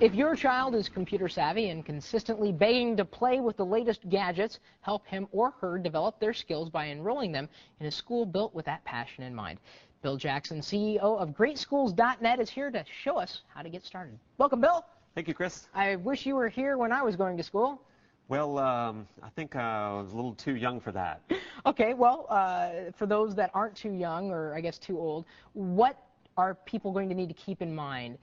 If your child is computer savvy and consistently begging to play with the latest gadgets, help him or her develop their skills by enrolling them in a school built with that passion in mind. Bill Jackson, CEO of GreatSchools.net, is here to show us how to get started. Welcome, Bill. Thank you, Chris. I wish you were here when I was going to school. Well, I think I was a little too young for that. Okay, well, for those that aren't too young, or I guess too old, what are people going to need to keep in mind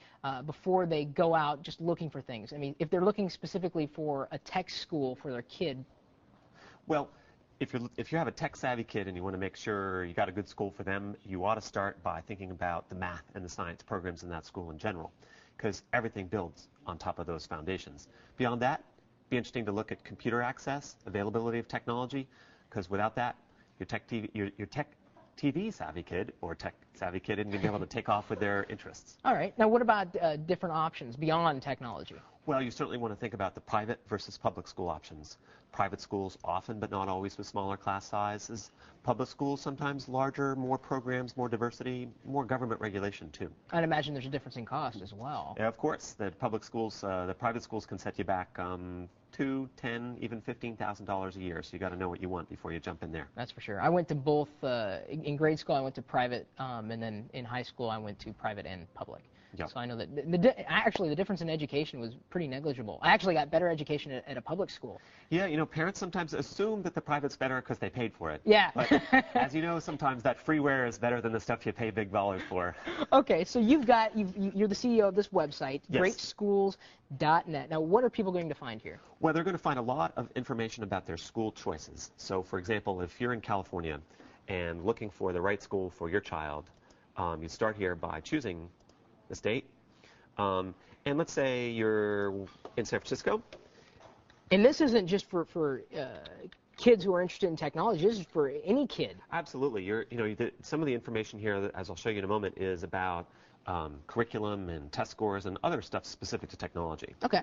before they go out just looking for things? I mean, if they're looking specifically for a tech school for their kid. Well, if you have a tech-savvy kid and you want to make sure you got a good school for them, you ought to start by thinking about the math and the science programs in that school in general, because everything builds on top of those foundations. Beyond that, it'd be interesting to look at computer access, availability of technology, because without that, your tech TV savvy kid or tech savvy kid isn't going to be able to take off with their interests. All right. Now, what about different options beyond technology? Well, you certainly want to think about the private versus public school options. Private schools often, but not always, with smaller class sizes. Public schools sometimes larger, more programs, more diversity, more government regulation too. I'd imagine there's a difference in cost as well. Yeah, of course. The private schools can set you back $2,000, $10,000, even $15,000 a year. So you got to know what you want before you jump in there. That's for sure. I went to both. In grade school, I went to private, and then in high school, I went to private and public. Yep. So I know that actually the difference in education was pretty negligible. I actually got better education at a public school. Yeah, you know, parents sometimes assume that the private's better because they paid for it. Yeah. But as you know, sometimes that freeware is better than the stuff you pay big dollars for. Okay, so you're the CEO of this website, Yes. GreatSchools.net. Now, what are people going to find here? Well, they're going to find a lot of information about their school choices. So, for example, if you're in California and looking for the right school for your child, you start here by choosing the state. And let's say you're in San Francisco. And this isn't just for kids who are interested in technology. This is for any kid. Absolutely. Some of the information here, as I'll show you in a moment, is about curriculum and test scores and other stuff specific to technology. Okay.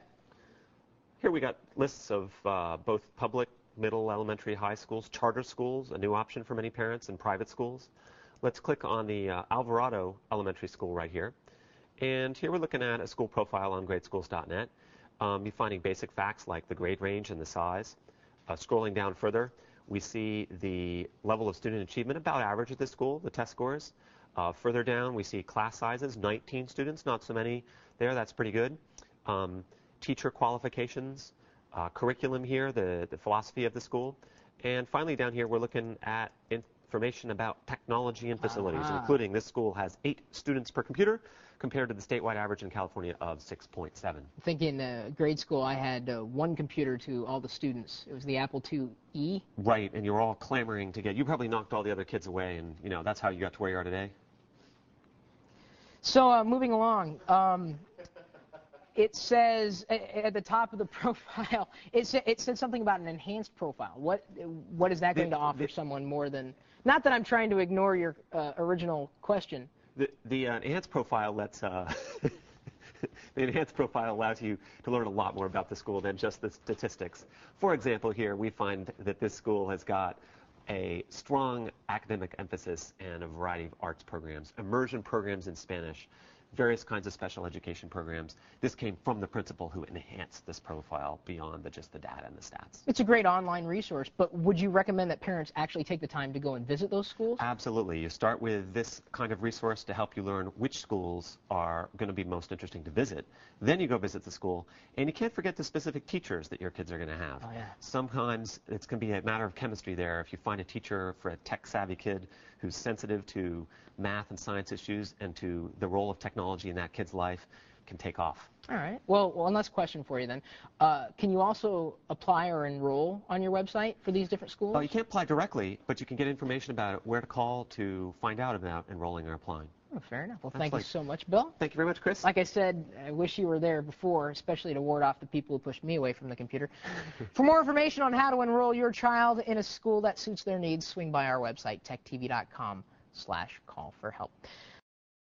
Here we got lists of both public, middle, elementary, high schools, charter schools, a new option for many parents, and private schools. Let's click on the Alvarado Elementary School right here. And here we're looking at a school profile on GreatSchools.net. You're finding basic facts like the grade range and the size. Scrolling down further, we see the level of student achievement, about average at this school, the test scores. Further down, we see class sizes, 19 students, not so many there. That's pretty good. Teacher qualifications, curriculum here, the philosophy of the school. And finally, down here, we're looking at information about technology and facilities, including this school has 8 students per computer, compared to the statewide average in California of 6.7. I think in grade school I had one computer to all the students. It was the Apple IIe. Right, and you were all clamoring to get. You probably knocked all the other kids away, and that's how you got to where you are today. So moving along, it says at the top of the profile, it said something about an enhanced profile. What is that going to offer someone more than? Not that I'm trying to ignore your original question. The enhanced profile lets the enhanced profile allows you to learn a lot more about the school than just the statistics. For example, here we find that this school has got a strong academic emphasis and a variety of arts programs, immersion programs in Spanish, various kinds of special education programs. This came from the principal who enhanced this profile beyond just the data and the stats. It's a great online resource, but would you recommend that parents actually take the time to go and visit those schools? Absolutely. You start with this kind of resource to help you learn which schools are going to be most interesting to visit. Then you go visit the school, and you can't forget the specific teachers that your kids are going to have. Oh, yeah. Sometimes it's going to be a matter of chemistry there. If you find a teacher for a tech-savvy kid who's sensitive to math and science issues and to the role of technology in that kid's life, can take off. All right. Well, one last question for you then. Can you also apply or enroll on your website for these different schools? Well, you can't apply directly, but you can get information about it, where to call to find out about enrolling or applying. Oh, fair enough. Well, thank you so much, Bill. Thank you very much, Chris. Like I said, I wish you were there before, especially to ward off the people who pushed me away from the computer. For more information on how to enroll your child in a school that suits their needs, swing by our website, techtv.com/call for help.